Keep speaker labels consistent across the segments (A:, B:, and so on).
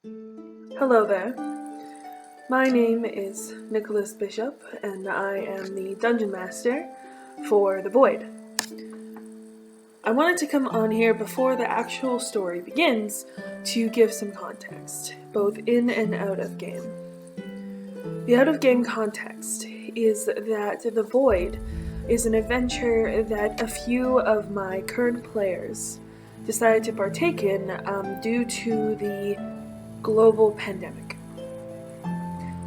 A: Hello there. My name is Nicholas Bishop, and I am the Dungeon Master for The Void. I wanted to come on here before the actual story begins to give some context, both in and out of game. The out-of-game context is that The Void is an adventure that a few of my current players decided to partake in due to the global pandemic.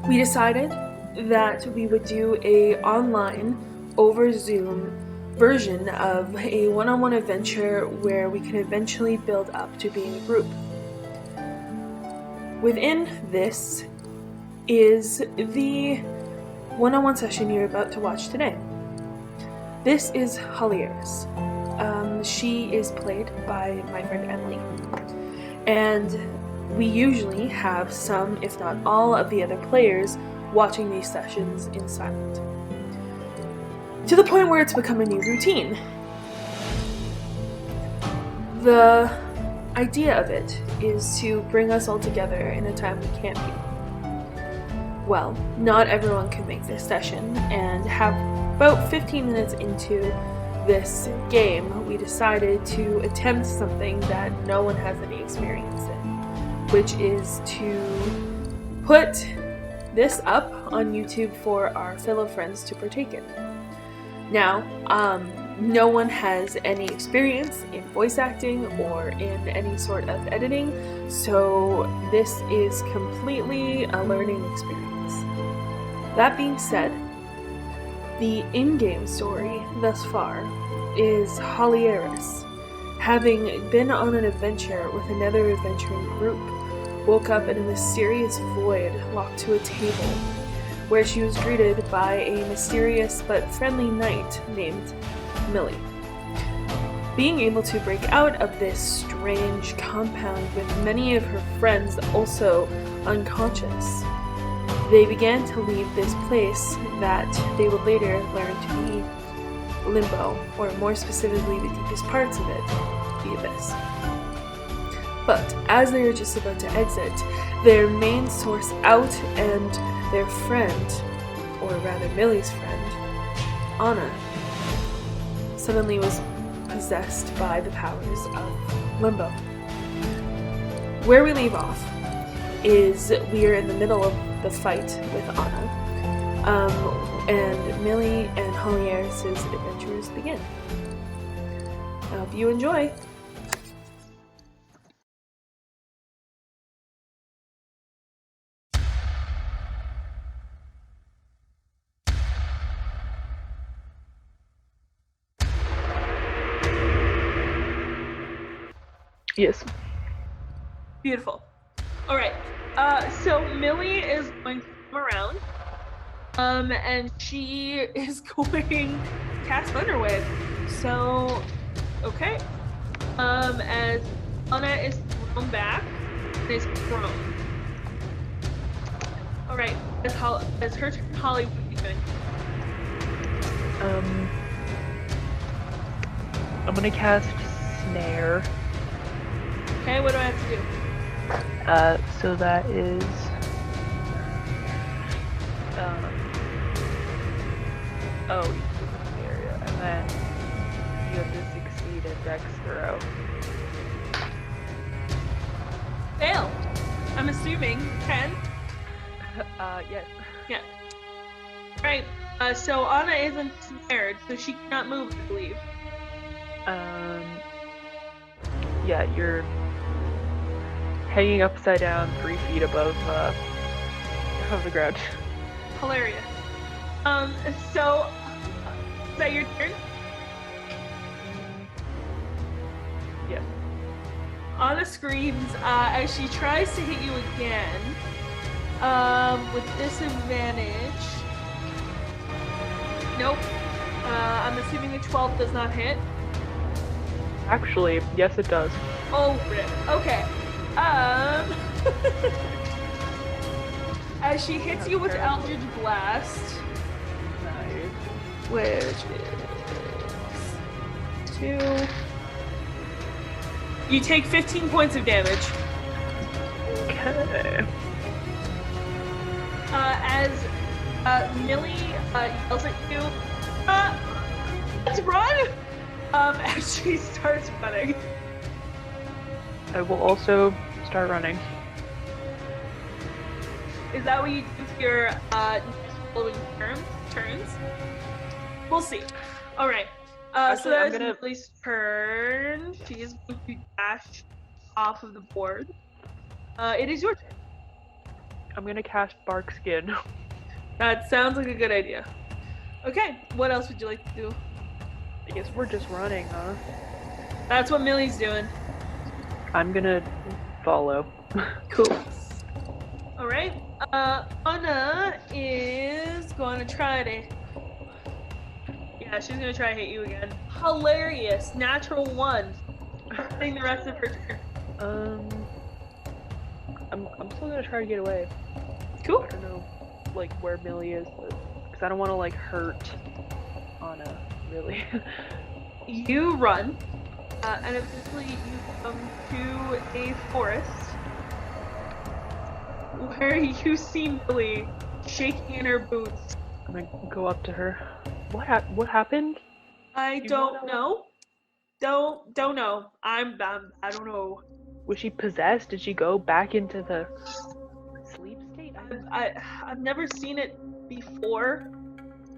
A: We decided that we would do a online, over Zoom version of a one-on-one adventure where we can eventually build up to being a group. Within this is the one-on-one session you're about to watch today. This is Hollyarris. She is played by my friend Emily, and we usually have some, if not all, of the other players watching these sessions in silent. To the point where it's become a new routine. The idea of it is to bring us all together in a time we can't be. Well, not everyone can make this session, and about 15 minutes into this game, we decided to attempt something that no one has any experience in, which is to put this up on YouTube for our fellow friends to partake in. Now, no one has any experience in voice acting or in any sort of editing, so this is completely a learning experience. That being said, the in-game story thus far is Hollyarris, having been on an adventure with another adventuring group, woke up in a mysterious void locked to a table, where she was greeted by a mysterious but friendly knight named Millie. Being able to break out of this strange compound with many of her friends also unconscious, they began to leave this place that they would later learn to be Limbo, or more specifically the deepest parts of it, the Abyss. But as they were just about to exit, their main source out and their friend, or rather Millie's friend, Anna, suddenly was possessed by the powers of Limbo. Where we leave off is we are in the middle of the fight with Anna, and Millie and Hollyarris' adventures begin. I hope you enjoy!
B: Yes.
A: Beautiful. Alright, so Millie is going to come around, and she is going to cast Thunderwave. So, okay. As Anna is thrown back, and is prone. Alright, as her turn, Holly, what are you doing?
B: I'm gonna cast Snare.
A: Okay, what do I have to do?
B: So that is you in the area, and then you have to succeed a Dex throw.
A: Fail. I'm assuming 10.
B: Yes.
A: Yeah. Right. So Anna isn't snared, so she cannot move, I believe.
B: Yeah, you're hanging upside down 3 feet above the ground.
A: Hilarious. So is that your turn?
B: Yes.
A: Anna screams as she tries to hit you again. With disadvantage. Nope. I'm assuming the 12 does not hit.
B: Actually, yes it does.
A: Oh, rip. Okay. As she hits you with Eldritch Blast,
B: Nice.
A: which is 2. You take 15 points of damage.
B: Okay.
A: As Millie yells at you, let's run! As she starts running.
B: I will also start running.
A: Is that what you do with your following turns? We'll see. All right.
B: Actually,
A: so that
B: I'm
A: is
B: gonna-
A: Millie's turn. She is going to dash off of the board. It is your turn.
B: I'm gonna cast Bark Skin.
A: That sounds like a good idea. Okay, what else would you like to do?
B: I guess we're just running, huh?
A: That's what Millie's doing.
B: I'm gonna follow.
A: Cool. All right. Anna is going to try to. Yeah, she's gonna try to hit you again. Hilarious. Natural 1. Hitting the rest of her turn.
B: I'm still gonna try to get away.
A: Cool.
B: I don't know, like, where Millie is, because I don't want to, like, hurt Anna, really.
A: You run, and eventually you come to a forest where you see Millie shaking in her boots.
B: I'm gonna go up to her. What happened?
A: I
B: You
A: don't
B: wanna-
A: know. Don't know. I don't know.
B: Was she possessed? Did she go back into the sleep state?
A: I've never seen it before.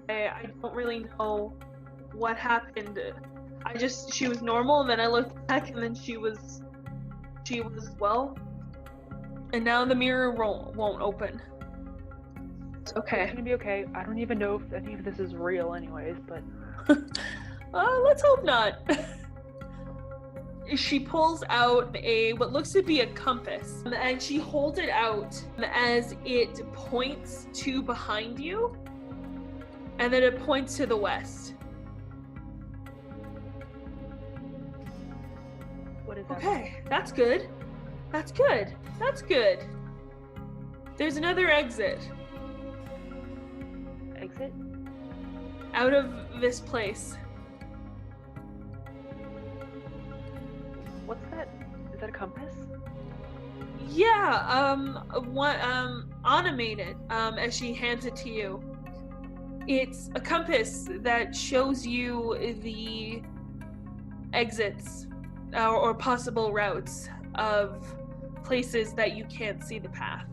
A: I don't really know what happened. She was normal, and then I looked back, and then she was well, and now the mirror won't open. It's okay.
B: It's gonna be okay. I don't even know if any of this is real anyways, but
A: Let's hope not. She pulls out what looks to be a compass, and she holds it out as it points to behind you, and then it points to the west.
B: what is that?
A: Okay, that's good. That's good. That's good. There's another exit
B: Exit?
A: out of this place.
B: What's that? Is that a compass?
A: Yeah, Anna made it, as she hands it to you. It's a compass that shows you the exits or possible routes of places that you can't see the path.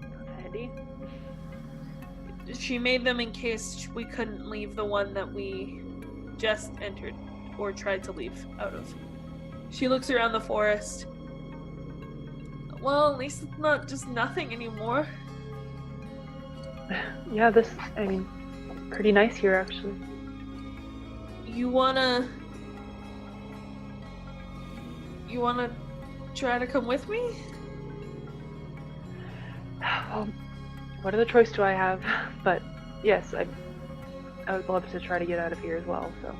B: That's handy.
A: She made them in case we couldn't leave the one that we just entered or tried to leave out of. She looks around the forest. Well, at least it's not just nothing anymore.
B: Yeah, pretty nice here actually.
A: You wanna try to come with me?
B: Well, what other choice do I have? But yes, I would love to try to get out of here as well, so.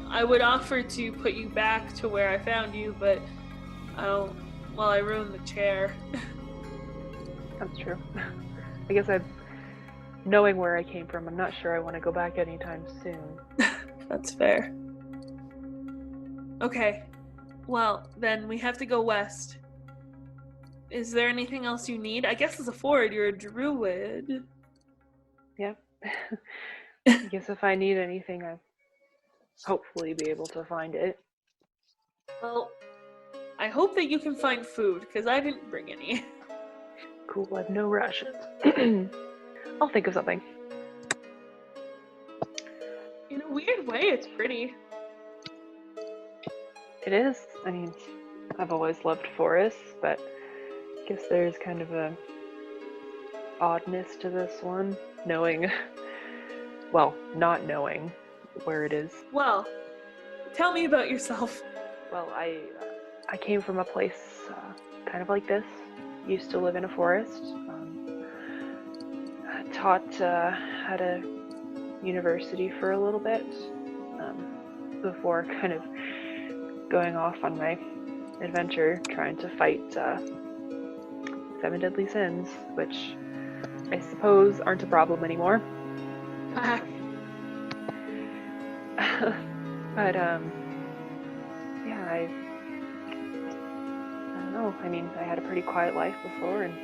A: I would offer to put you back to where I found you, but I ruined the chair.
B: That's true. I guess knowing where I came from, I'm not sure I want to go back anytime soon.
A: That's fair. Okay. Well, then we have to go west. Is there anything else you need? I guess as a forward, you're a druid.
B: Yeah. I guess if I need anything, I'll hopefully be able to find it.
A: Well, I hope that you can find food, because I didn't bring any.
B: Cool, I have no rations. I'll think of something.
A: In a weird way, it's pretty.
B: It is. I mean, I've always loved forests, but I guess there's kind of a oddness to this one, not knowing where it is.
A: Well, tell me about yourself.
B: Well, I came from a place kind of like this. Used to live in a forest. Taught at a university for a little bit before kind of going off on my adventure trying to fight 7 deadly sins, which I suppose aren't a problem anymore. But yeah, I don't Oh, I mean, I had a pretty quiet life before, and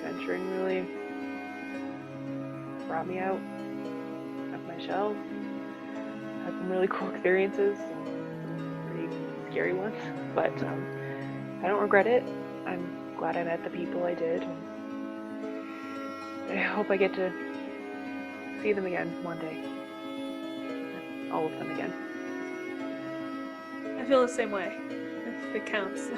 B: adventuring really brought me out of my shell. Had some really cool experiences, some pretty scary ones, but I don't regret it. I'm glad I met the people I did, and I hope I get to see them again one day. All of them again.
A: I feel the same way, if it counts.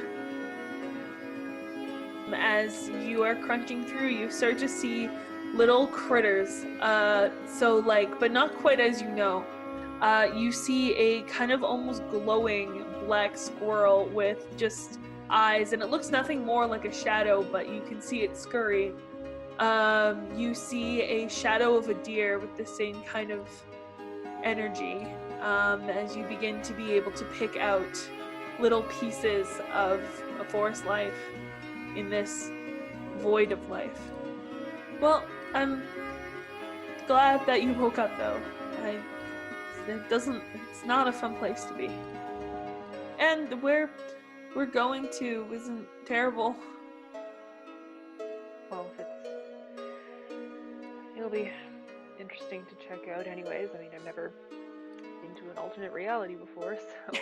A: As you are crunching through, you start to see little critters, but not quite as you know. You see a kind of almost glowing black squirrel with just eyes, and it looks nothing more like a shadow, but you can see it scurry. You see a shadow of a deer with the same kind of energy, as you begin to be able to pick out little pieces of a forest life in this void of life. Well, I'm glad that you woke up, though. It's not a fun place to be. And where we're going to isn't terrible.
B: Well, it'll be interesting to check out anyways. I mean, I've never been to an alternate reality before, so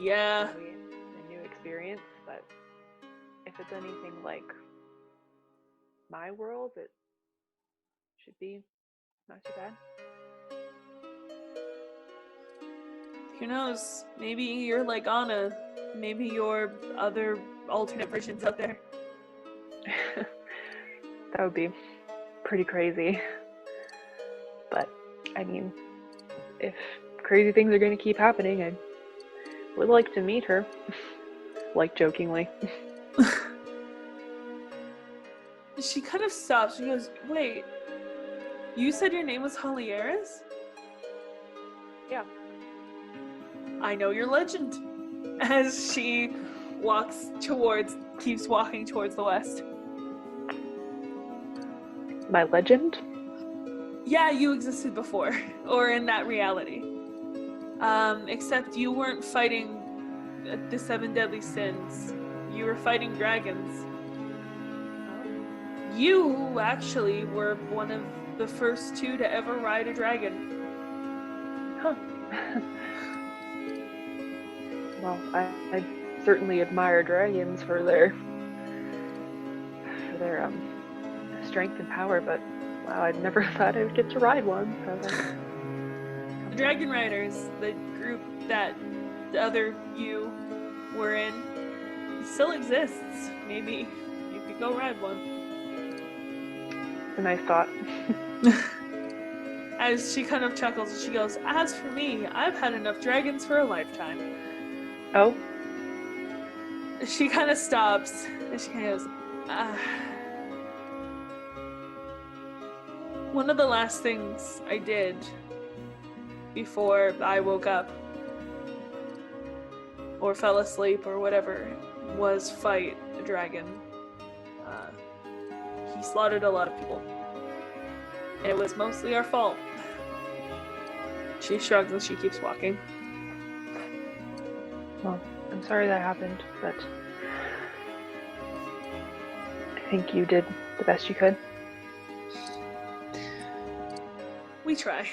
A: yeah.
B: it'll be a new experience, but if it's anything like my world, it should be not too bad.
A: Who knows? Maybe you're like Anna. Maybe your other alternate versions out there.
B: That would be pretty crazy. But, I mean, if crazy things are going to keep happening, I would like to meet her. Like, jokingly.
A: She kind of stops. She goes, wait, you said your name was Hollyarris?
B: Yeah.
A: I know your legend. As she keeps walking towards the west.
B: My legend?
A: Yeah, you existed before, or in that reality. Except you weren't fighting the 7 deadly sins. You were fighting dragons. You actually were one of the first 2 to ever ride a dragon.
B: Huh. Well, I certainly admire dragons for their strength and power, but wow, I'd never thought I would get to ride one. So
A: the Dragon Riders, the group that the other you were in, still exists. Maybe you could go ride one.
B: It's a nice thought.
A: As she kind of chuckles, she goes, as for me, I've had enough dragons for a lifetime.
B: Oh?
A: She kind of stops, and she kind of goes, One of the last things I did before I woke up, or fell asleep, or whatever, was fight a dragon. He slaughtered a lot of people. It was mostly our fault. She shrugs and she keeps walking.
B: Well, I'm sorry that happened, but I think you did the best you could.
A: We try.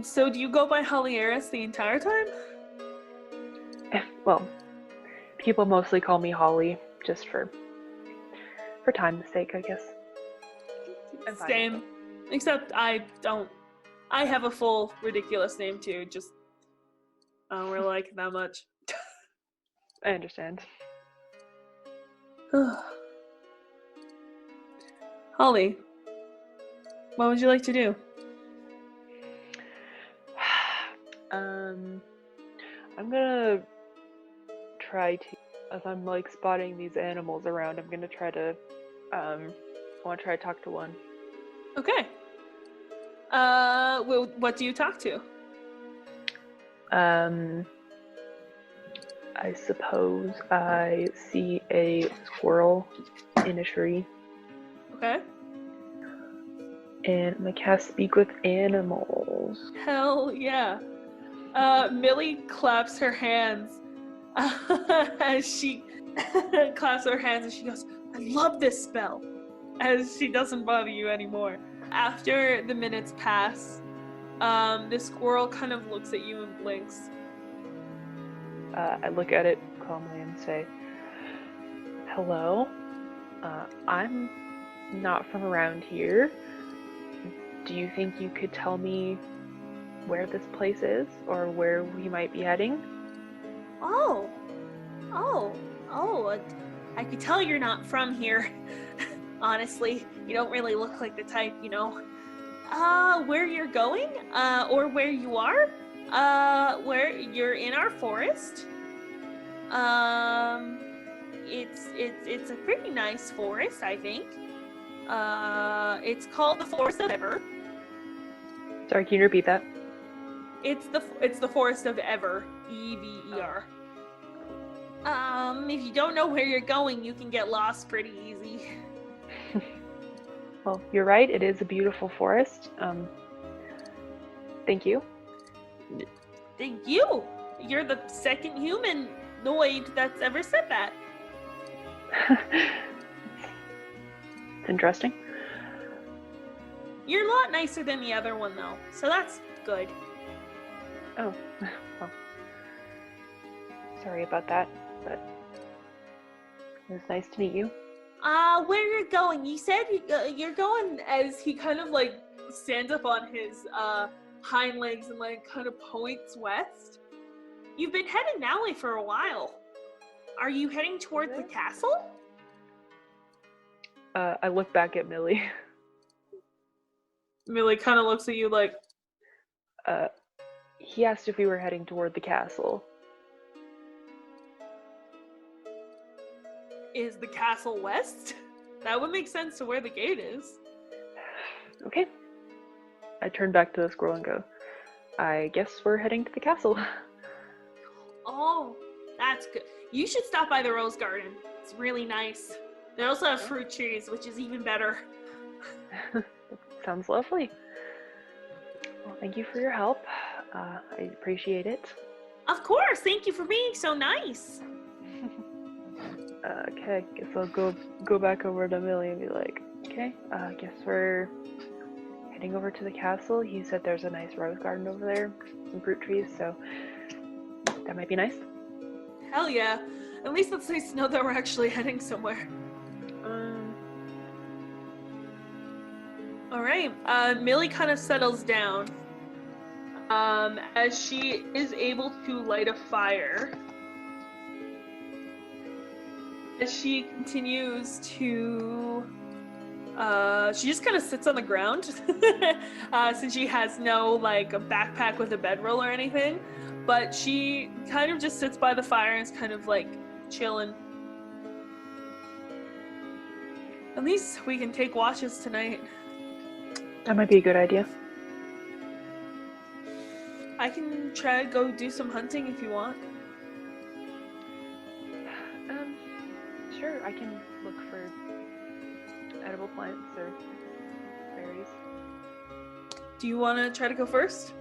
A: So do you go by Hollyarris the entire time?
B: Well, people mostly call me Holly, just for time's sake, I guess. I'm fine.
A: Same. Except I don't. I have a full ridiculous name too, just I don't really like it that much.
B: I understand.
A: Holly, what would you like to do?
B: I'm gonna try to, as I'm like spotting these animals around, I'm gonna try to, I want to try to talk to one.
A: Okay. What do you talk to?
B: I suppose I see a squirrel in a tree.
A: Okay.
B: And I'm gonna cast Speak with Animals.
A: Hell yeah. Millie claps her hands as she clasps her hands and she goes, I love this spell, as she doesn't bother you anymore. After the minutes pass, the squirrel kind of looks at you and blinks.
B: I look at it calmly and say, hello, I'm not from around here. Do you think you could tell me where this place is, or where we might be heading?
A: Oh, I could tell you're not from here. Honestly, you don't really look like the type, you know. Where you're going, or where you are, where you're in our forest. It's a pretty nice forest, I think. It's called the Forest of Ever.
B: Sorry, can you repeat that?
A: It's the Forest of Ever, Ever. If you don't know where you're going, you can get lost pretty easy.
B: Well, you're right, it is a beautiful forest. Thank you.
A: Thank you! You're the second humanoid that's ever said that.
B: It's interesting.
A: You're a lot nicer than the other one, though, so that's good.
B: Oh, well. Sorry about that, but it was nice to meet you.
A: Where you're going? You said you're going, as he kind of like stands up on his hind legs and like kind of points west. You've been heading that way for a while. Are you heading towards the castle?
B: I look back at Millie.
A: Millie kind of looks at you like,
B: He asked if we were heading toward the castle.
A: is the castle west? That would make sense to where the gate is.
B: Okay. I turn back to the squirrel and go, I guess we're heading to the castle.
A: Oh, that's good. You should stop by the rose garden. It's really nice. They also have fruit trees, which is even better.
B: Sounds lovely. Well, thank you for your help. I appreciate it.
A: Of course, thank you for being so nice.
B: Okay, guess I'll go back over to Millie and be like, okay, guess we're heading over to the castle. He said there's a nice rose garden over there, some fruit trees, so that might be nice.
A: Hell yeah. At least it's nice to know that we're actually heading somewhere. Alright, Millie kind of settles down as she is able to light a fire. As she continues to, she just kind of sits on the ground since she has no like a backpack with a bedroll or anything, but she kind of just sits by the fire and is kind of like chilling. At least we can take watches tonight.
B: That might be a good idea.
A: I can try to go do some hunting if you want.
B: Sure, I can look for edible plants or berries.
A: Do you want to try to go first?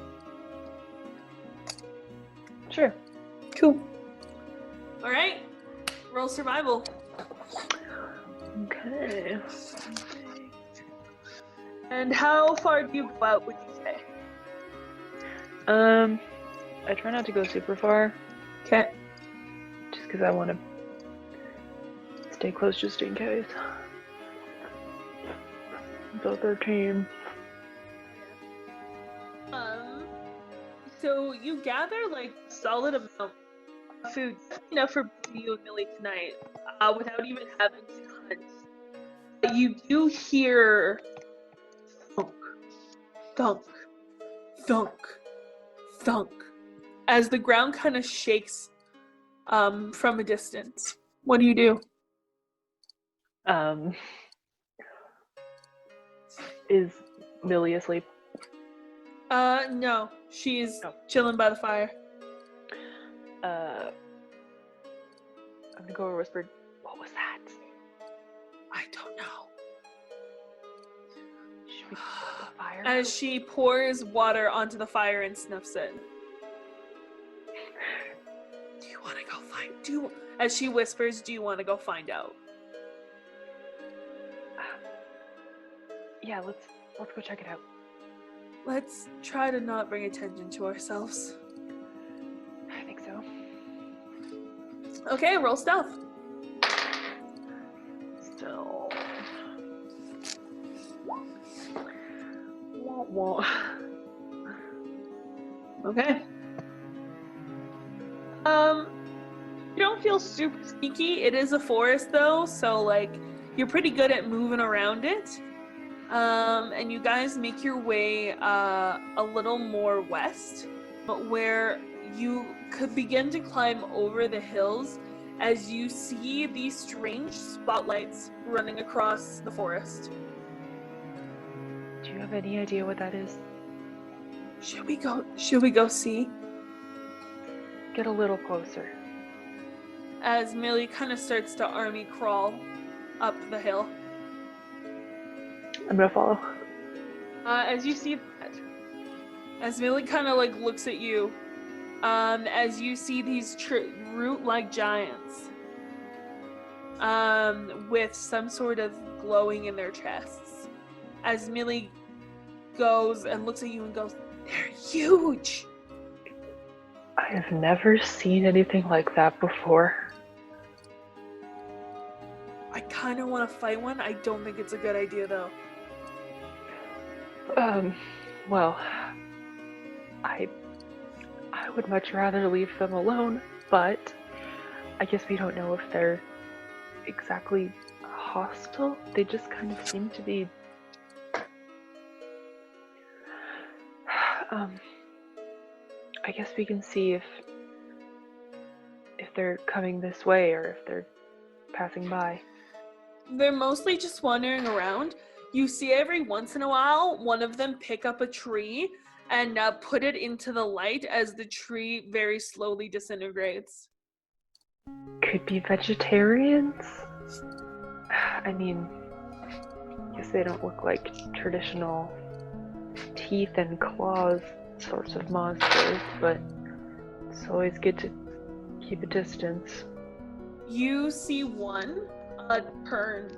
B: Sure.
A: Cool. Alright, roll survival.
B: Okay.
A: And how far do you go out, would you say?
B: I try not to go super far.
A: Okay.
B: Just because I want to stay close just in case. So 13.
A: So you gather like solid amount of food, enough for you and Millie tonight, without even having to hunt. You do hear thunk, thunk, thunk, thunk, as the ground kind of shakes from a distance. What do you do?
B: Is Millie asleep?
A: No. She's chilling by the fire.
B: I'm gonna go over whispered, what was that?
A: I don't know.
B: Should we put the fire
A: As
B: out?
A: she pours water onto the fire and snuffs it. Do you want to go find as she whispers, do you want to go find out?
B: Yeah, let's go check it out.
A: Let's try to not bring attention to ourselves.
B: I think so.
A: Okay, roll stealth.
B: Still. Wah.
A: Okay. You don't feel super sneaky. It is a forest though, so like you're pretty good at moving around it. And you guys make your way a little more west, but where you could begin to climb over the hills as you see these strange spotlights running across the forest.
B: Do you have any idea what that is?
A: Should we go see?
B: Get a little closer.
A: As Millie kind of starts to army crawl up the hill.
B: I'm gonna follow.
A: As you see that, as Millie kind of like looks at you, as you see these root-like giants, with some sort of glowing in their chests. As Millie goes and looks at you and goes, "They're huge!"
B: I have never seen anything like that before.
A: I kind of want to fight one. I don't think it's a good idea though.
B: Well, I would much rather leave them alone, but I guess we don't know if they're exactly hostile. They just kind of seem to be I guess we can see if they're coming this way or if they're passing by.
A: They're mostly just wandering around. You see every once in a while one of them pick up a tree and put it into the light as the tree very slowly disintegrates.
B: Could be vegetarians? I mean, I guess they don't look like traditional teeth and claws sorts of monsters, but it's always good to keep a distance.
A: You see one turn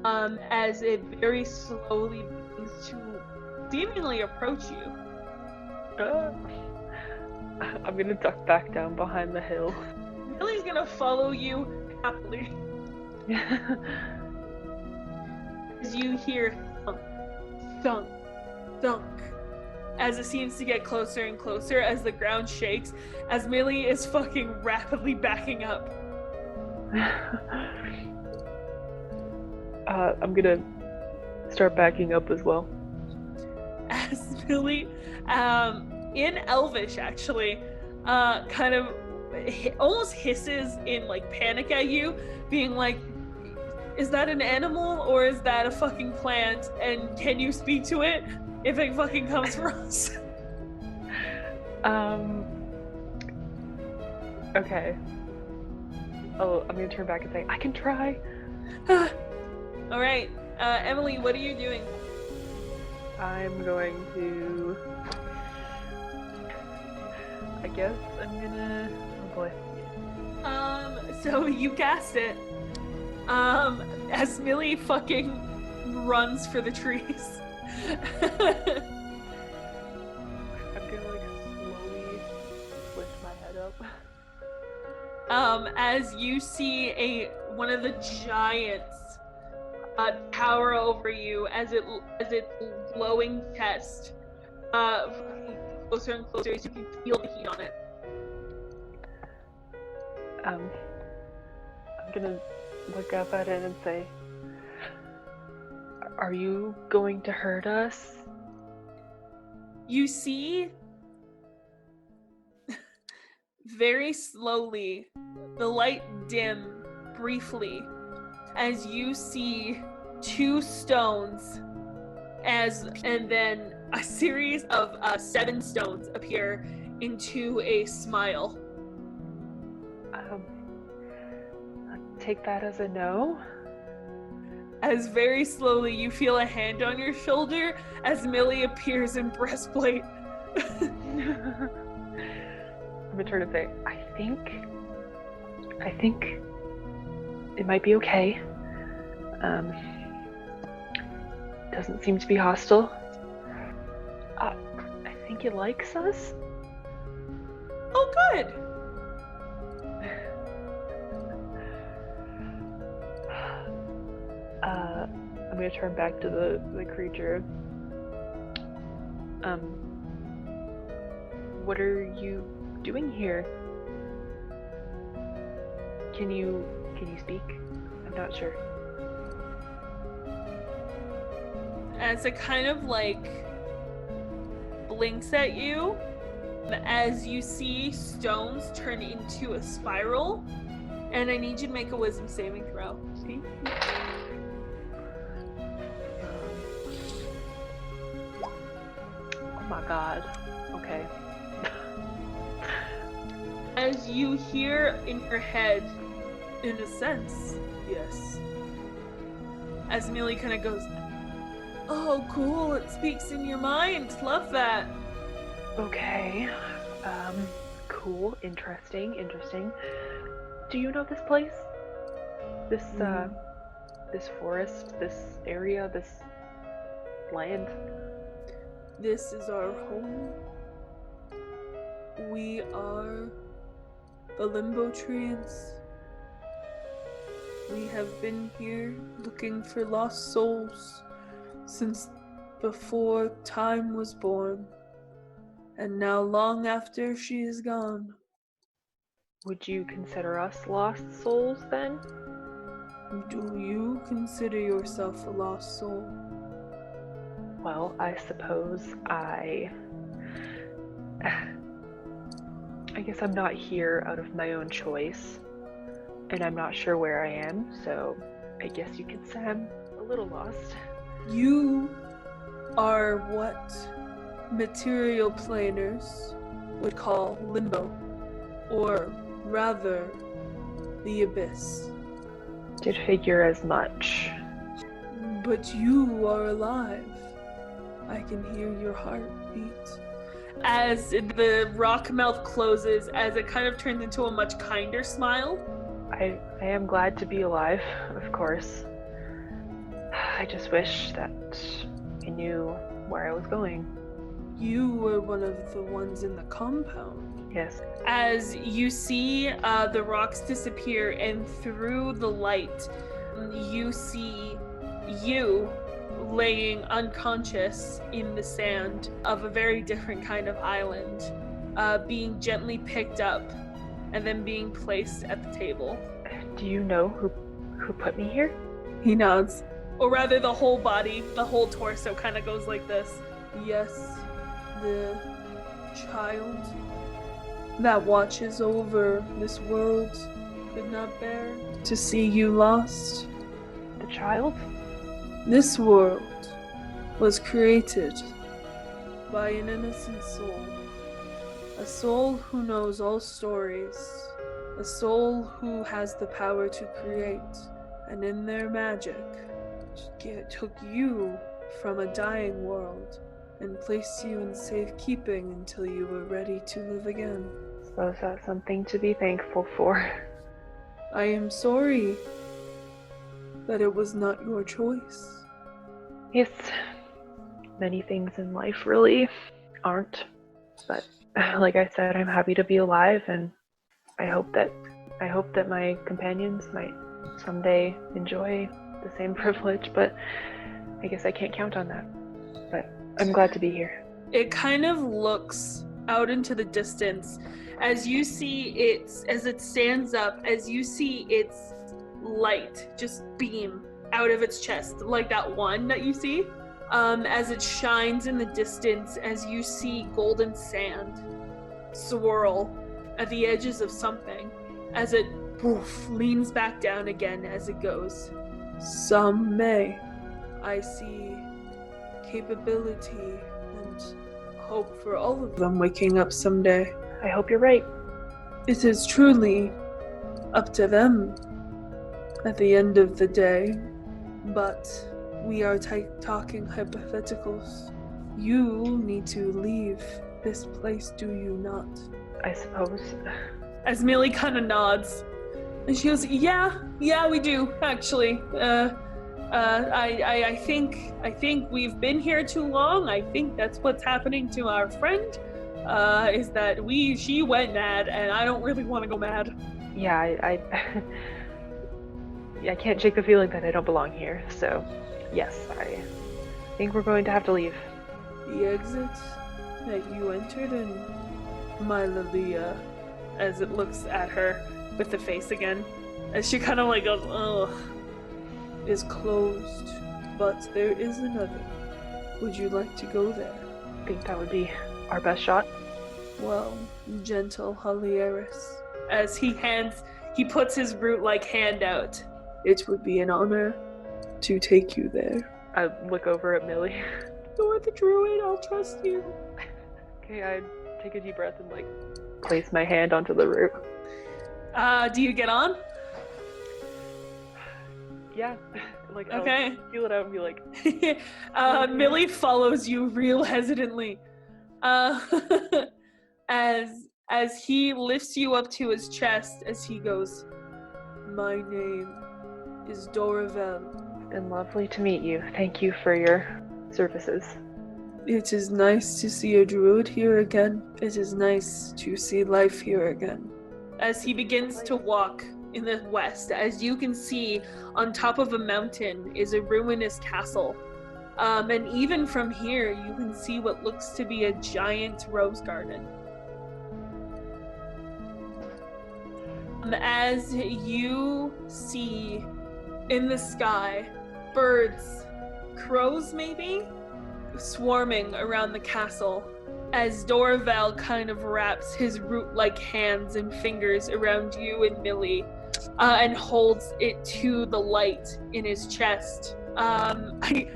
A: as it very slowly begins to seemingly approach you.
B: I'm gonna duck back down behind the hill.
A: Millie's gonna follow you happily. As you hear thunk, thunk, thunk, as it seems to get closer and closer as the ground shakes, as Millie is fucking rapidly backing up.
B: I'm gonna start backing up as well.
A: As Millie, in Elvish actually, kind of almost hisses in like panic at you, being like, is that an animal or is that a fucking plant? And can you speak to it if it fucking comes for us?
B: Okay. Oh, I'm gonna turn back and say, I can try.
A: Alright, Emily, what are you doing?
B: I'm going to... I guess I'm gonna... Oh boy.
A: So you cast it. As Millie fucking runs for the trees.
B: I'm gonna like slowly lift my head up.
A: As you see one of the giants tower over you as its glowing chest closer and closer as you can feel the heat on it.
B: I'm gonna look up at it and say, are you going to hurt us?
A: You see, very slowly, the light dim briefly as you see two stones and then a series of 7 stones appear into a smile.
B: Take that as a no.
A: As very slowly you feel a hand on your shoulder as Millie appears in breastplate.
B: I'm gonna turn and say, I think I think it might be okay. Doesn't seem to be hostile. I think it likes us.
A: Oh, good.
B: I'm gonna turn back to the creature. What are you doing here? Can you speak? I'm not sure.
A: As it kind of like blinks at you, as you see stones turn into a spiral, and I need you to make a wisdom saving throw.
B: See? Oh my god. Okay.
A: As you hear in your head, in a sense, yes. As Millie kind of goes, oh, cool, it speaks in your mind. Love that.
B: Okay. Cool. Interesting. Do you know this place? This forest, this area, this land?
A: This is our home. We are the Limbo Trees. We have been here looking for lost souls since before time was born, and now long after she is gone.
B: Would you consider us lost souls then?
A: Do you consider yourself a lost soul?
B: Well, I suppose I guess I'm not here out of my own choice, and I'm not sure where I am, so I guess you could say I'm a little lost.
A: You are what material planers would call limbo, or rather, the abyss.
B: Did figure as much.
A: But you are alive. I can hear your heartbeat. As the rock mouth closes, as it kind of turns into a much kinder smile.
B: I am glad to be alive, of course. I just wish that I knew where I was going.
A: You were one of the ones in the compound.
B: Yes.
A: As you see the rocks disappear, and through the light, you see you laying unconscious in the sand of a very different kind of island, being gently picked up and then being placed at the table.
B: Do you know who put me here?
A: He nods. Or rather, the whole body, the whole torso kind of goes like this. Yes, the child that watches over this world could not bear to see you lost.
B: The child?
A: This world was created by an innocent soul. A soul who knows all stories. A soul who has the power to create. And in their magic, took you from a dying world and placed you in safekeeping until you were ready to live again.
B: So is that something to be thankful for?
A: I am sorry that it was not your choice.
B: Yes, many things in life really aren't. But like I said, I'm happy to be alive, and I hope that my companions might someday enjoy the same privilege, but I guess I can't count on that. But I'm glad to be here.
A: It kind of looks out into the distance as you see as it stands up, as you see its light just beam out of its chest, like that one that you see, as it shines in the distance, as you see golden sand swirl at the edges of something, as it poof, leans back down again as it goes. Some may. I see capability and hope for all of them waking up someday.
B: I hope you're right.
A: It is truly up to them at the end of the day, but we are talking hypotheticals. You need to leave this place, do you not?
B: I suppose.
A: As Millie kind of nods, And she goes, yeah, we do, actually. I think we've been here too long. I think that's what's happening to our friend, is that she went mad, and I don't really want to go mad.
B: Yeah, I I can't shake the feeling that I don't belong here, so yes, I think we're going to have to leave.
A: The exit that you entered in, my Lilia, as it looks at her with the face again, as she kind of like goes, ugh, is closed, but there is another. Would you like to go there?
B: I think that would be our best shot.
A: Well, gentle Hollyarris, as he puts his brute-like hand out. It would be an honor to take you there.
B: I look over at Millie.
A: You're the druid, I'll trust you.
B: Okay, I take a deep breath and like place my hand onto the root.
A: Do you get on?
B: Yeah. Like,
A: okay.
B: I'll feel it out and be like...
A: Millie follows you real hesitantly. As he lifts you up to his chest, as he goes, my name is Doravel.
B: It's been lovely to meet you. Thank you for your services.
A: It is nice to see a druid here again. It is nice to see life here again. As he begins to walk in the west, as you can see, on top of a mountain is a ruinous castle. And even from here, you can see what looks to be a giant rose garden. As you see in the sky, birds, crows maybe, swarming around the castle, as Doravel kind of wraps his root-like hands and fingers around you and Millie, and holds it to the light in his chest. I need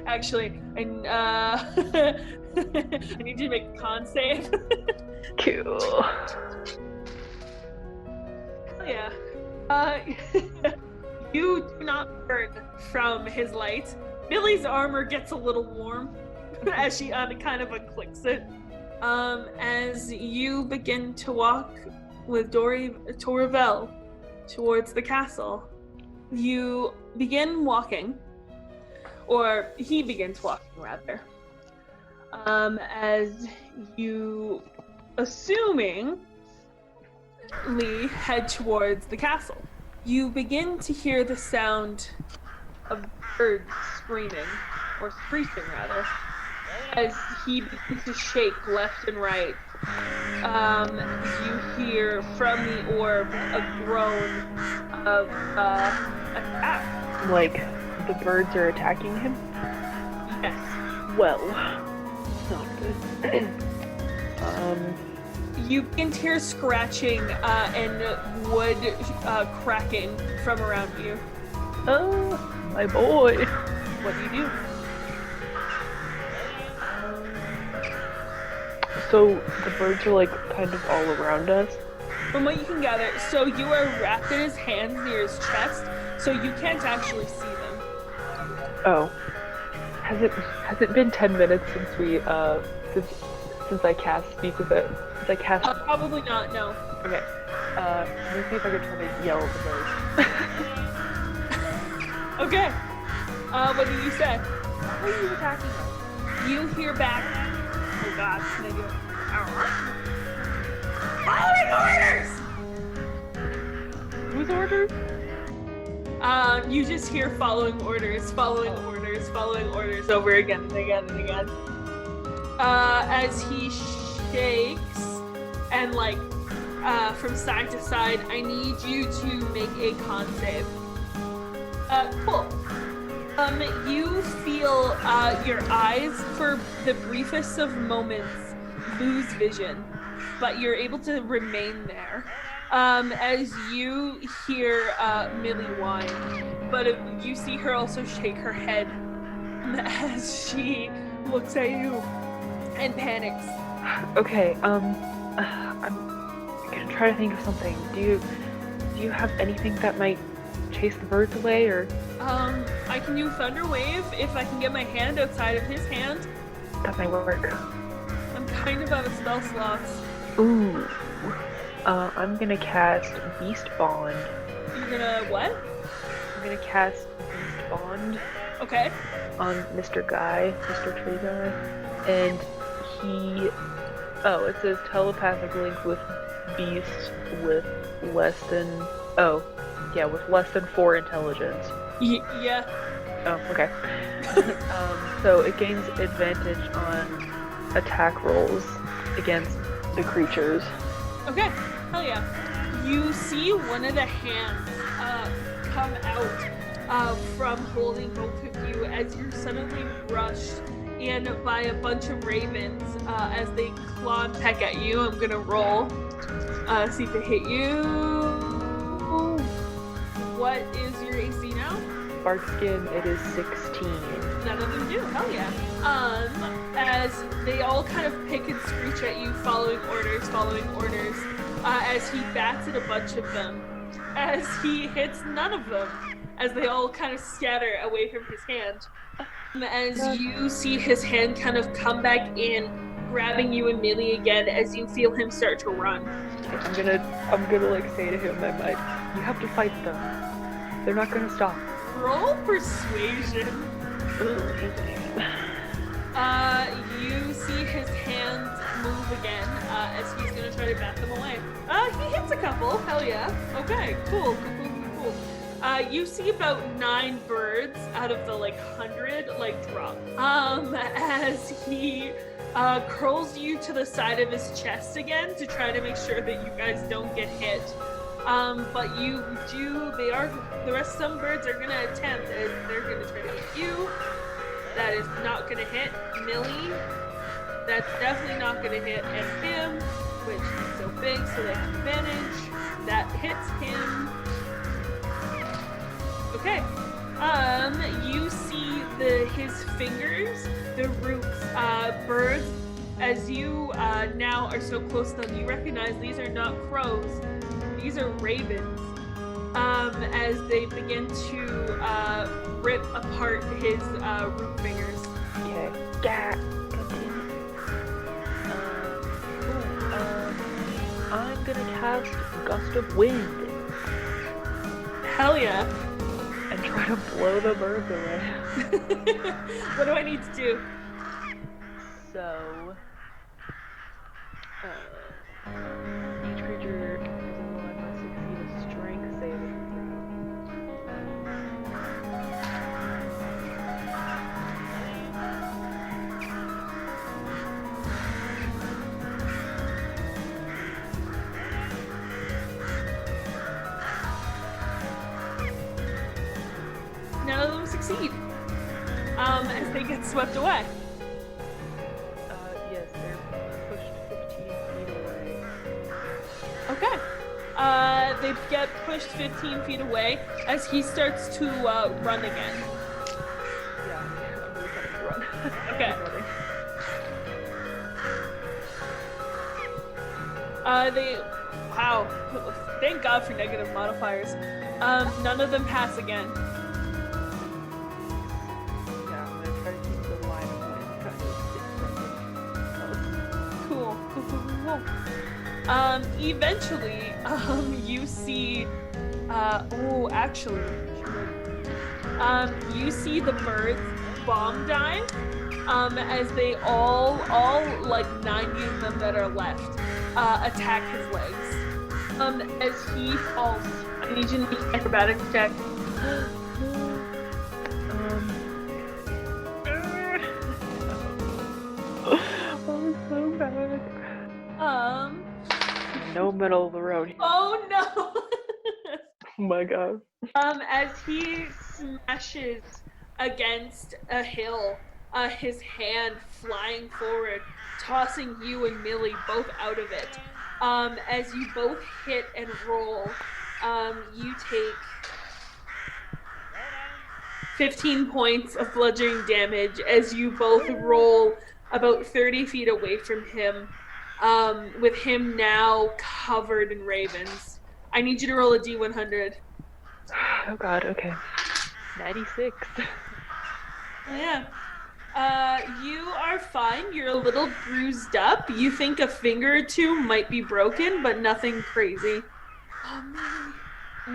A: you to make a con save.
B: Cool.
A: Yeah. You do not burn from his light. Millie's armor gets a little warm as she kind of unclicks it. As you begin to walk with Doravel towards the castle, you begin walking, or he begins walking rather, as you, assumingly, head towards the castle. You begin to hear the sound of birds screaming, or screeching rather, as he begins to shake left and right. You hear from the orb a groan of attack.
B: Like, the birds are attacking him?
A: Yes.
B: Well, not good.
A: You can hear scratching and wood cracking from around you.
B: Oh, my boy. What do you do? So the birds are like kind of all around us?
A: From what you can gather, so you are wrapped in his hands near his chest, so you can't actually see them.
B: Oh. Has it been 10 minutes since we since I cast Speak with It? Since I cast
A: probably not, no.
B: Okay. Let me see if I can try to yell at the birds.
A: Okay. What do you say?
B: Why are you attacking us?
A: You hear back. Oh god, can I do it? Following orders!
B: Whose orders?
A: You just hear following orders over again and again and again. As he shakes and like from side to side, I need you to make a con save. Cool. You feel your eyes for the briefest of moments lose vision, but you're able to remain there. As you hear Millie whine, but you see her also shake her head as she looks at you and panics.
B: Okay, I'm gonna try to think of something. Do you have anything that might chase the birds away, or?
A: I can do Thunder Wave if I can get my hand outside of his hand.
B: That might work.
A: I'm kind of out of spell slots.
B: Ooh. I'm gonna cast Beast Bond
A: You're gonna what?
B: I'm gonna cast Beast Bond
A: Okay.
B: on Mr. Tree Guy, and it says telepathic link with Beast with less than 4 intelligence.
A: Yeah.
B: Oh, okay. So it gains advantage on attack rolls against the creatures.
A: Okay. Hell yeah. You see one of the hands come out from holding both of you as you're suddenly rushed in by a bunch of ravens as they claw and peck at you. I'm gonna roll. See if they hit you. What is your AC now?
B: Bark skin, it is 16.
A: None of them do. Hell yeah. As they all kind of pick and screech at you, following orders, as he bats at a bunch of them, as he hits none of them, as they all kind of scatter away from his hand. As you see his hand kind of come back in, grabbing you and Millie again, as you feel him start to run.
B: I'm gonna like say to him, you have to fight them. They're not gonna stop.
A: Roll persuasion. You see his hand move again as he's gonna try to bat them away. He hits a couple. Hell yeah. Okay, cool. You see about 9 birds out of the 100 drop. As he curls you to the side of his chest again to try to make sure that you guys don't get hit. But the rest of some birds are gonna attempt, and they're gonna try to hit you. That is not gonna hit Millie. That's definitely not gonna hit him, which is so big, so they have advantage. That hits him. Okay. You see his fingers, the roots, birds. As you now are so close to them, you recognize these are not crows. These are ravens. As they begin to rip apart his root fingers.
B: Okay. I'm gonna cast Gust of Wind.
A: Hell yeah.
B: And try to blow the birds away.
A: What do I need to do?
B: So, each creature is alive must succeed a strength saving
A: None of them succeed. As they get swept away.
B: Yes, they're pushed 15 feet away.
A: Okay. They get pushed 15 feet away as he starts to run again.
B: Yeah, I'm really trying to run.
A: Okay. Wow. Thank God for negative modifiers. None of them pass again.
B: Yeah, I'm gonna try to keep the line of wind
A: Cool. Eventually, you see, you see the birds bomb dive, as they all 90 of them that are left, attack his legs. As he falls, I need you to make an acrobatics check.
B: Oh, so bad. No middle of the road.
A: Oh no!
B: Oh my god.
A: As he smashes against a hill, his hand flying forward, tossing you and Millie both out of it. As you both hit and roll, you take 15 points of bludgeoning damage as you both roll about 30 feet away from him, with him now covered in ravens. I need you to roll a D100.
B: Oh god, okay. 96.
A: Oh, yeah. You are fine. You're a little bruised up. You think a finger or two might be broken, but nothing crazy. Oh, Millie.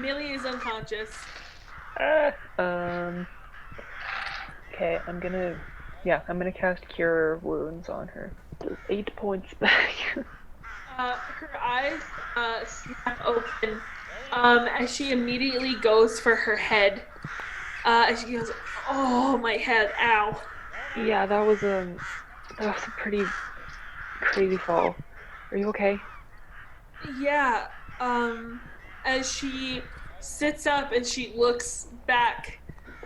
A: Millie is unconscious.
B: Okay, I'm gonna cast Cure Wounds on her. Does 8 points back.
A: Her eyes snap open as she immediately goes for her head. As she goes, "Oh, my head! Ow!"
B: Yeah, that was a pretty crazy fall. Are you okay?
A: Yeah. As she sits up and she looks back,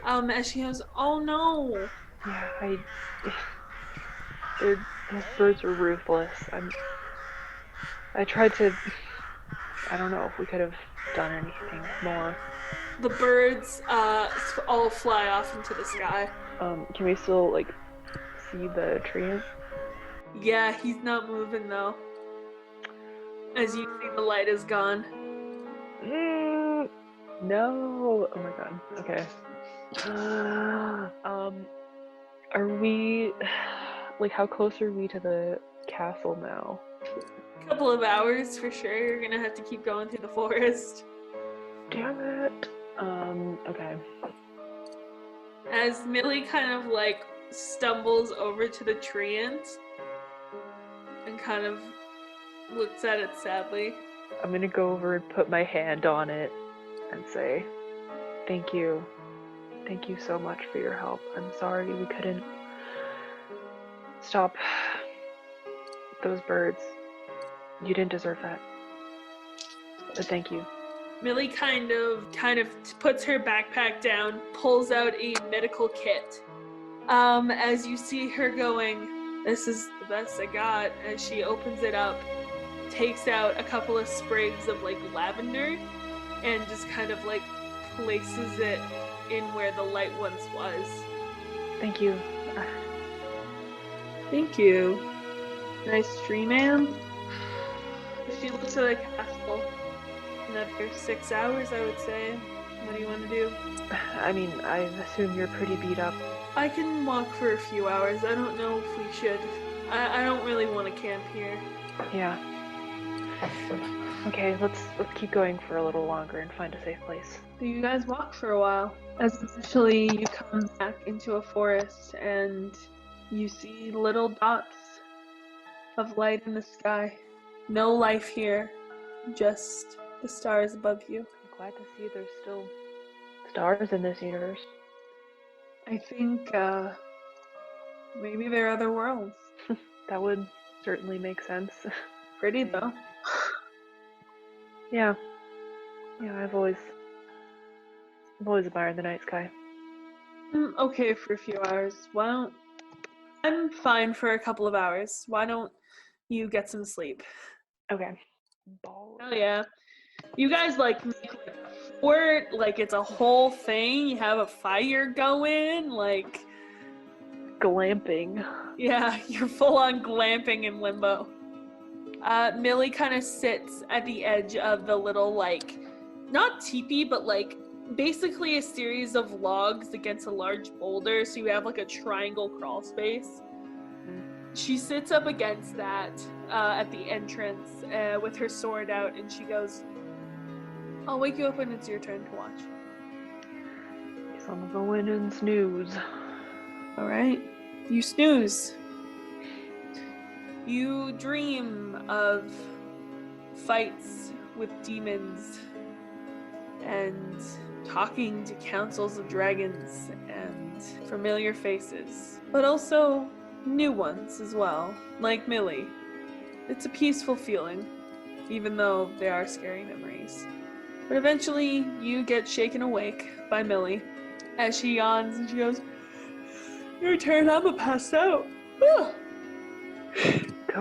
A: as she goes, "Oh no!"
B: Yeah, those birds are ruthless. I tried to. I don't know if we could have done anything more.
A: The birds all fly off into the sky.
B: Can we still see the tree?
A: Yeah, he's not moving though. As you see, the light is gone.
B: No. Oh my god. Okay. Are we how close are we to the castle now?
A: Couple of hours for sure. You're gonna have to keep going through the forest.
B: Damn it. Okay.
A: As Millie kind of stumbles over to the tree and kind of looks at it sadly.
B: I'm gonna go over and put my hand on it and say, thank you. Thank you so much for your help. I'm sorry we couldn't stop those birds. You didn't deserve that. But thank you.
A: Millie kind of puts her backpack down, pulls out a medical kit. As you see her going, "This is the best I got," as she opens it up, takes out a couple of sprigs of lavender, and just kind of places it in where the light once was.
B: Thank you.
A: Thank you. Nice tree, ma'am. She looks at the castle. Another 6 hours, I would say. What do you want to do?
B: I mean, I assume you're pretty beat up.
A: I can walk for a few hours. I don't know if we should. I don't really want to camp here.
B: Yeah. Okay, let's keep going for a little longer and find a safe place.
A: So you guys walk for a while. As eventually you come back into a forest and you see little dots of light in the sky. No life here, just the stars above you.
B: I'm glad to see there's still stars in this universe.
A: I think maybe there are other worlds.
B: That would certainly make sense.
A: Pretty though.
B: Yeah. Yeah, I've always admired the night sky.
A: I'm okay for a few hours. I'm fine for a couple of hours. Why don't you get some sleep?
B: Okay.
A: Oh yeah. You guys make a fort, it's a whole thing. You have a fire going,
B: glamping.
A: Yeah, you're full on glamping in Limbo. Millie kind of sits at the edge of the little not teepee, but basically a series of logs against a large boulder, so you have a triangle crawl space. She sits up against that at the entrance with her sword out, and she goes, "I'll wake you up when it's your turn to watch."
B: Guess I'm going and snooze.
A: Alright. You snooze. You dream of fights with demons and talking to councils of dragons and familiar faces, but also new ones as well, like Millie. It's a peaceful feeling, even though they are scary memories. But eventually, you get shaken awake by Millie as she yawns and she goes, "Your turn, I'm passed out."
B: Go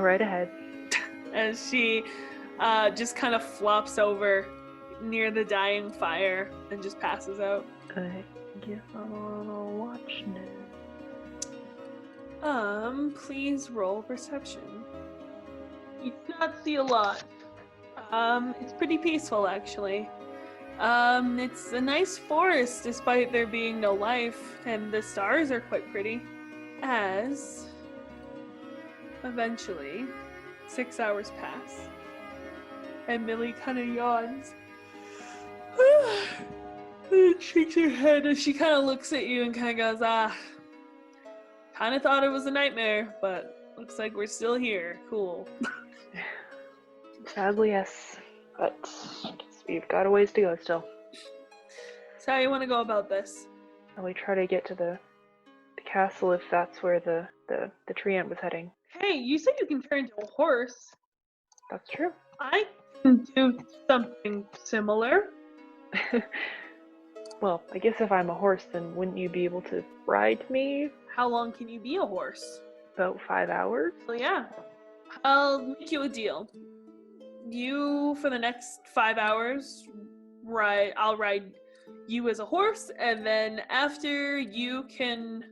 B: right ahead.
A: As she just kind of flops over near the dying fire and just passes out.
B: I guess I'm gonna watch now.
A: Please roll perception. You do not see a lot. It's pretty peaceful actually. It's a nice forest despite there being no life, and the stars are quite pretty. As eventually 6 hours pass, and Millie kind of yawns. Shakes her head as she kind of looks at you and kind of goes, kind of thought it was a nightmare, but looks like we're still here. Cool.
B: Sadly, yes. But we've got a ways to go still.
A: So how you want to go about this?
B: And we try to get to the castle if that's where the tree ant was heading.
A: Hey, you said you can turn into a horse.
B: That's true.
A: I can do something similar.
B: Well, I guess if I'm a horse, then wouldn't you be able to ride me?
A: How long can you be a horse?
B: About 5 hours.
A: Well, yeah. I'll make you a deal. You, for the next 5 hours, I'll ride you as a horse, and then after you can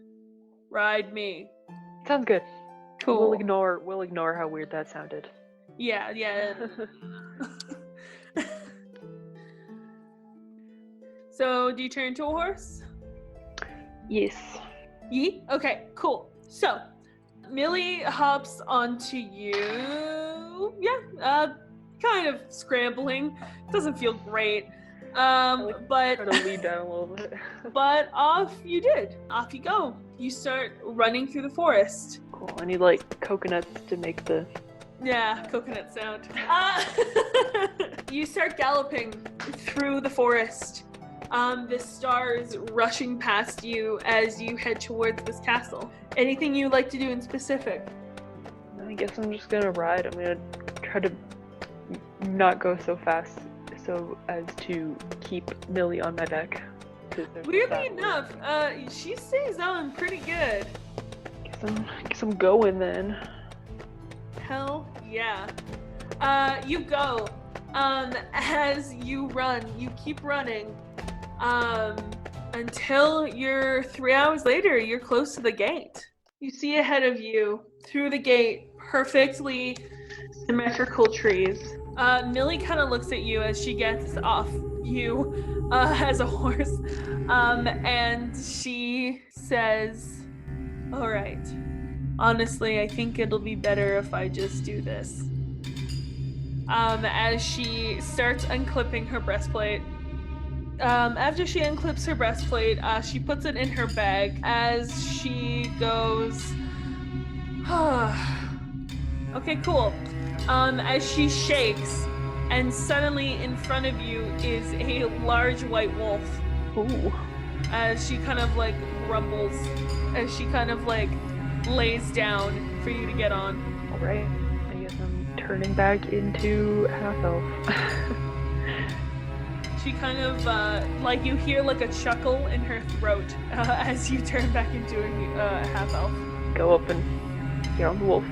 A: ride me.
B: Sounds good.
A: Cool.
B: We'll ignore how weird that sounded.
A: Yeah. So, do you turn into a horse?
B: Yes.
A: Yee? Okay, cool. So, Millie hops onto you. Yeah, kind of scrambling. Doesn't feel great. But
B: Try to lead down a little bit.
A: but off you did. Off you go. You start running through the forest.
B: Cool. I need like coconuts to make the.
A: Yeah, coconut sound. You start galloping through the forest. The stars rushing past you as you head towards this castle. Anything you like to do in specific?
B: I guess I'm just gonna ride. I'm gonna try to not go so fast so as to keep Millie on my back.
A: Weirdly enough, she stays on pretty good.
B: Guess I'm going then.
A: Hell yeah. You go. As you run, you keep running. Until you're 3 hours later, you're close to the gate. You see ahead of you, through the gate, perfectly symmetrical trees. Millie kind of looks at you as she gets off you as a horse, and she says, "All right, honestly, I think it'll be better if I just do this." As she starts unclipping her breastplate. After she unclips her breastplate, she puts it in her bag as she goes, okay, cool. As she shakes, and suddenly in front of you is a large white wolf.
B: Ooh.
A: As she kind of like grumbles, as she kind of like lays down for you to get on.
B: Alright, I guess I'm turning back into half-elf.
A: She kind of, like you hear like a chuckle in her throat as you turn back into a half-elf.
B: Go up and get on the wolf.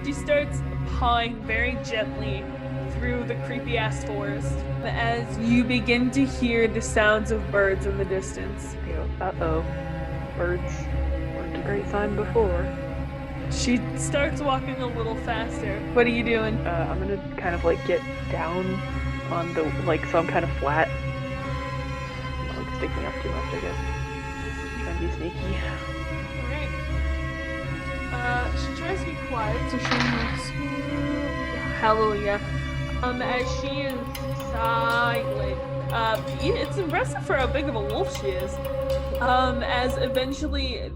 A: She starts pawing very gently through the creepy-ass forest as you begin to hear the sounds of birds in the distance.
B: Uh-oh. Birds weren't a great sign before.
A: She starts walking a little faster. What are you doing?
B: I'm gonna kind of like get down on the, like, so I'm kind of flat. Not like sticking up too much, I guess. Trying to be sneaky.
A: Alright. She tries to be quiet, so she moves. Hallelujah. As she is silent. It's impressive for how big of a wolf she is. As eventually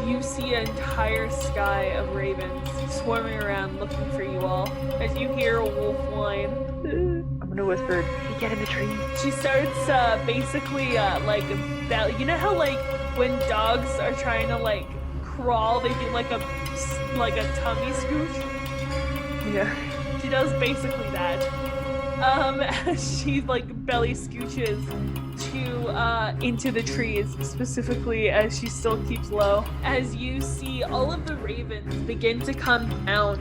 A: you see an entire sky of ravens swarming around looking for you all. As you hear a wolf whine.
B: I'm gonna whisper, "Hey, get in the tree."
A: She starts basically like you know how like when dogs are trying to like crawl, they do like a tummy scooch.
B: Yeah.
A: She does basically that. As she like belly scooches to into the trees, specifically as she still keeps low. As you see all of the ravens begin to come down.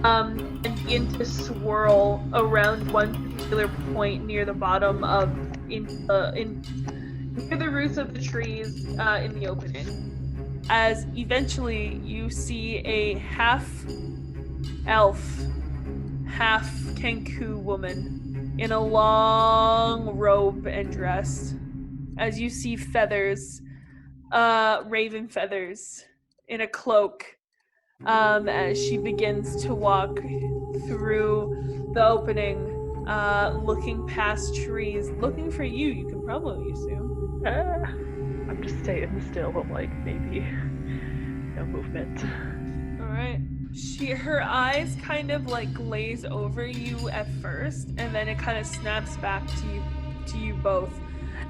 A: And begin to swirl around one particular point near the bottom of near the roots of the trees in the opening. As eventually you see a half elf, half Kenku woman in a long robe and dress. As you see feathers, raven feathers in a cloak. As she begins to walk through the opening looking past trees, looking for you. You can probably assume.
B: I'm just staying still. I'm like, maybe no movement.
A: All right. Her eyes kind of like glaze over you at first, and then it kind of snaps back to you both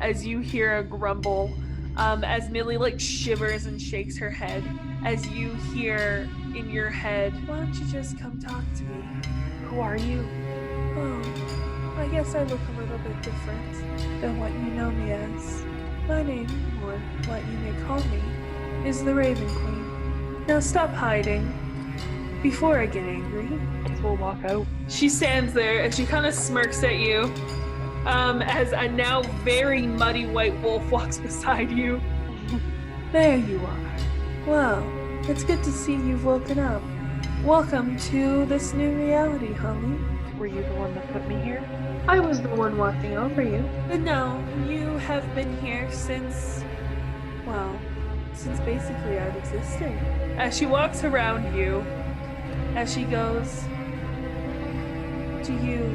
A: as you hear a grumble. As Millie like shivers and shakes her head, as you hear in your head, "Why don't you just come talk to me?"
B: Who are you?
A: Oh, I guess I look a little bit different than what you know me as. My name, or what you may call me, is the Raven Queen. Now stop hiding before I get angry.
B: Guess we'll walk out.
A: She stands there and she kind of smirks at you as a now very muddy white wolf walks beside you. There you are. Well, it's good to see you've woken up. Welcome to this new reality, Holly.
B: Were you the one that put me here?
A: I was the one watching over you. But no, you have been here since basically I've existed. As she walks around you, as she goes, do you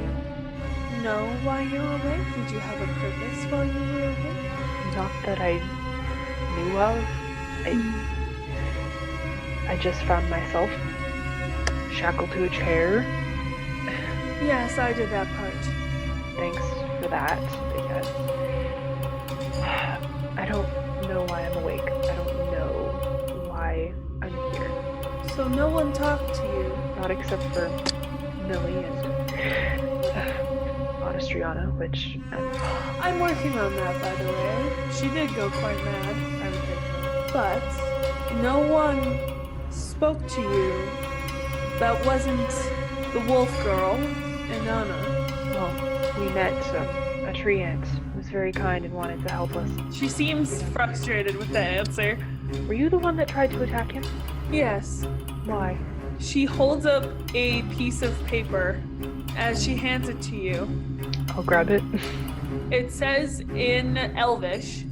A: know why you're awake? Did you have a purpose while you were awake?
B: Not that I knew of. I just found myself shackled to a chair.
A: Yes, I did that part.
B: Thanks for that, because I don't know why I'm awake. I don't know why I'm here.
A: So no one talked to you?
B: Not except for Millie and Monastriana, which
A: I'm working on that, by the way. She did go quite mad, I would think. But no one spoke to you that wasn't the wolf girl, Inanna.
B: Well, we met a tree ant who was very kind and wanted to help us.
A: She seems frustrated with the answer.
B: Were you the one that tried to attack him?
A: Yes.
B: Why?
A: She holds up a piece of paper as she hands it to you.
B: I'll grab it.
A: It says in Elvish,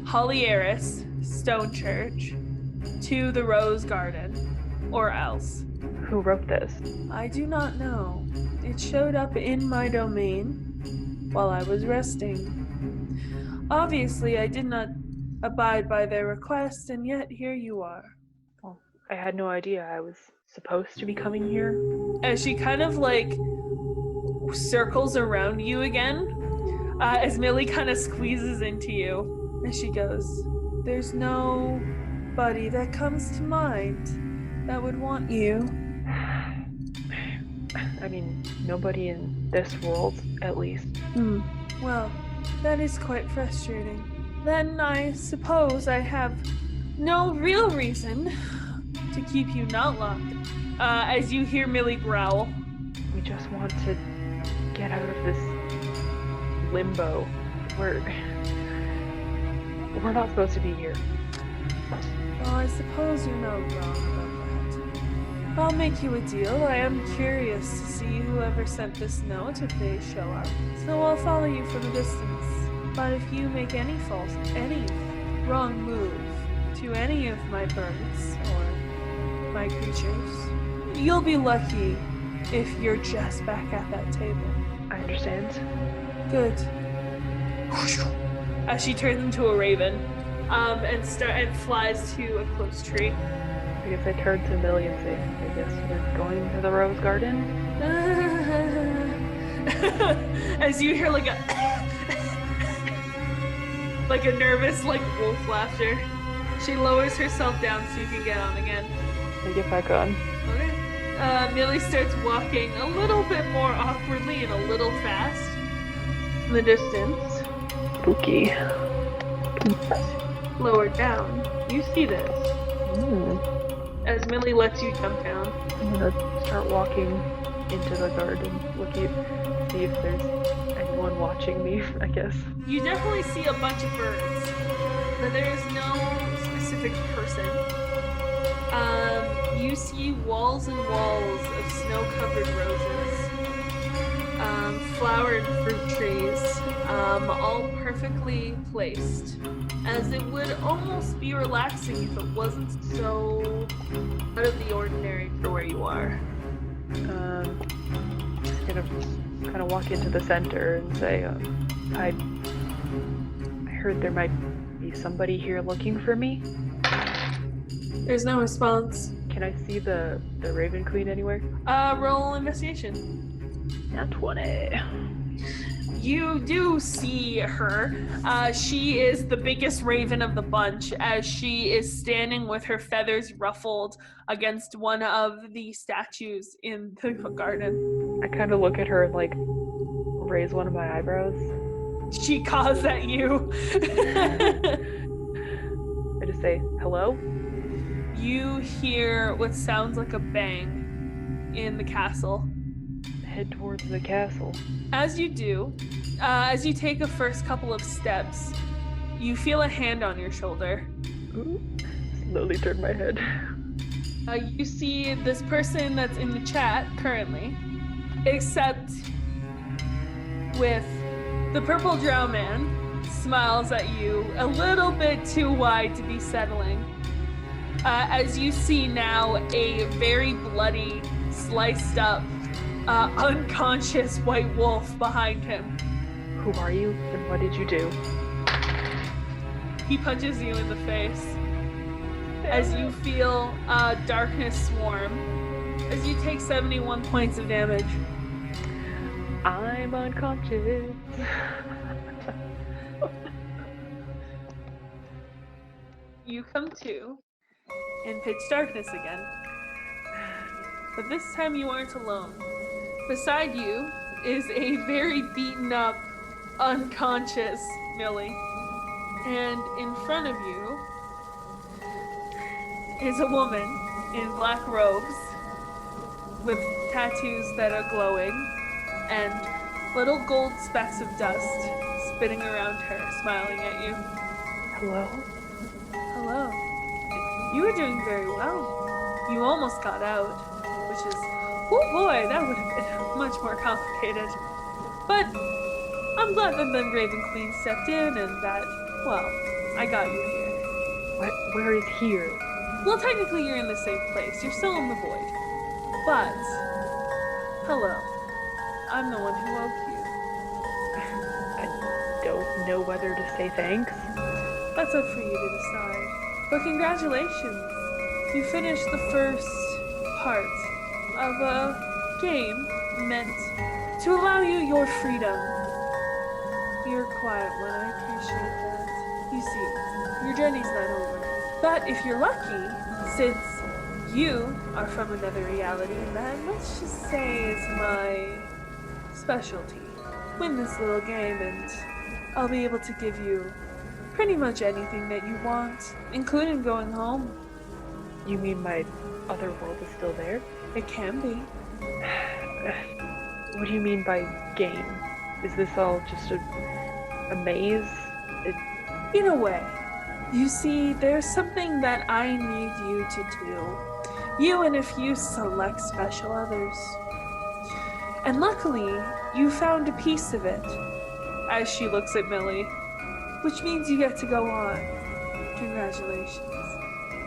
A: Hollyarris Stonechurch to the Rose Garden, or else.
B: Who wrote this?
A: I do not know. It showed up in my domain while I was resting. Obviously, I did not abide by their request, and yet here you are.
B: Well, I had no idea I was supposed to be coming here.
A: As she kind of like circles around you again, as Millie kind of squeezes into you, and she goes, "There's nobody that comes to mind that would want you."
B: I mean, nobody in this world, at least.
A: Well, that is quite frustrating. Then I suppose I have no real reason to keep you not locked. As you hear Millie growl.
B: We just want to get out of this limbo. We're not supposed to be here.
A: Well, I suppose you're not wrong about that. I'll make you a deal. I am curious to see whoever sent this note if they show up. So I'll follow you from a distance. But if you make any wrong move to any of my birds or my creatures, you'll be lucky if you're just back at that table.
B: I understand.
A: Good. As she turns into a raven, and flies to a close tree.
B: I guess I turn to Millie and say, I guess we're going to the Rose Garden?
A: As you hear like a like a nervous like wolf laughter. She lowers herself down so you can get on again.
B: I get back on.
A: Okay. Millie starts walking a little bit more awkwardly and a little fast. In the distance.
B: Spooky.
A: Lower down. You see this. As Millie lets you jump down.
B: I'm gonna start walking into the garden, looking, see if there's anyone watching me, I guess.
A: You definitely see a bunch of birds, but there is no specific person. You see walls and walls of snow-covered roses, flower and fruit trees, all perfectly placed, as it would almost be relaxing if it wasn't so out of the ordinary for where you are.
B: gonna kind of walk into the center and say, I heard there might be somebody here looking for me.
A: There's no response.
B: Can I see the Raven Queen anywhere?
A: Roll investigation.
B: Nat 20.
A: You do see her. She is the biggest raven of the bunch, as she is standing with her feathers ruffled against one of the statues in the garden.
B: I kind of look at her and like raise one of my eyebrows.
A: She caws at you.
B: I just say, hello?
A: You hear what sounds like a bang in the castle.
B: Head towards the castle.
A: As you do, as you take a first couple of steps, you feel a hand on your shoulder.
B: Ooh. Slowly turn my head.
A: You see this person that's in the chat currently, except with the purple drow man smiles at you a little bit too wide to be settling. As you see now a very bloody, sliced up, unconscious white wolf behind him.
B: Who are you and what did you do?
A: He punches you in the face. As you feel darkness swarm. As you take 71 points of damage.
B: I'm unconscious.
A: You come to in pitch darkness again. But this time you aren't alone. Beside you is a very beaten up, unconscious Millie. And in front of you is a woman in black robes with tattoos that are glowing and little gold specks of dust spinning around her, smiling at you.
B: Hello?
A: Hello. You are doing very well. You almost got out, which is, oh boy, that would have been much more complicated. But I'm glad that the Raven Queen stepped in and that, well, I got you here.
B: Where is here?
A: Well, technically you're in the same place. You're still in the void. But, hello. I'm the one who woke you.
B: I don't know whether to say thanks.
A: That's up for you to decide. But congratulations. You finished the first part of a game meant to allow you your freedom. You're a quiet one, I appreciate that. You see, your journey's not over. But if you're lucky, since you are from another reality, and that, let's just say, is my specialty, win this little game and I'll be able to give you pretty much anything that you want, including going home.
B: You mean my other world is still there?
A: It can be.
B: What do you mean by game? Is this all just a maze?
A: In a way. You see, there's something that I need you to do. You and a few select special others. And luckily, you found a piece of it. As she looks at Millie. Which means you get to go on. Congratulations.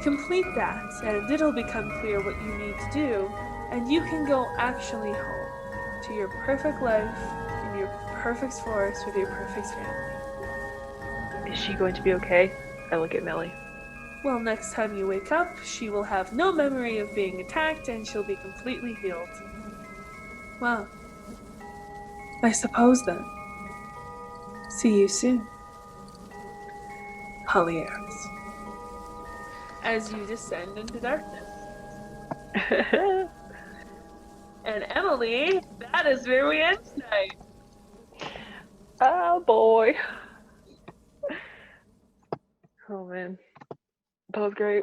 A: Complete that, and it'll become clear what you need to do, and you can go actually home to your perfect life in your perfect forest with your perfect family.
B: Is she going to be okay? I look at Millie.
A: Well, next time you wake up, she will have no memory of being attacked, and she'll be completely healed. Well, I suppose then. See you soon. Hollyarris. As you descend into darkness. And Emily, that is where we end tonight.
B: Oh boy. Oh man. That was great.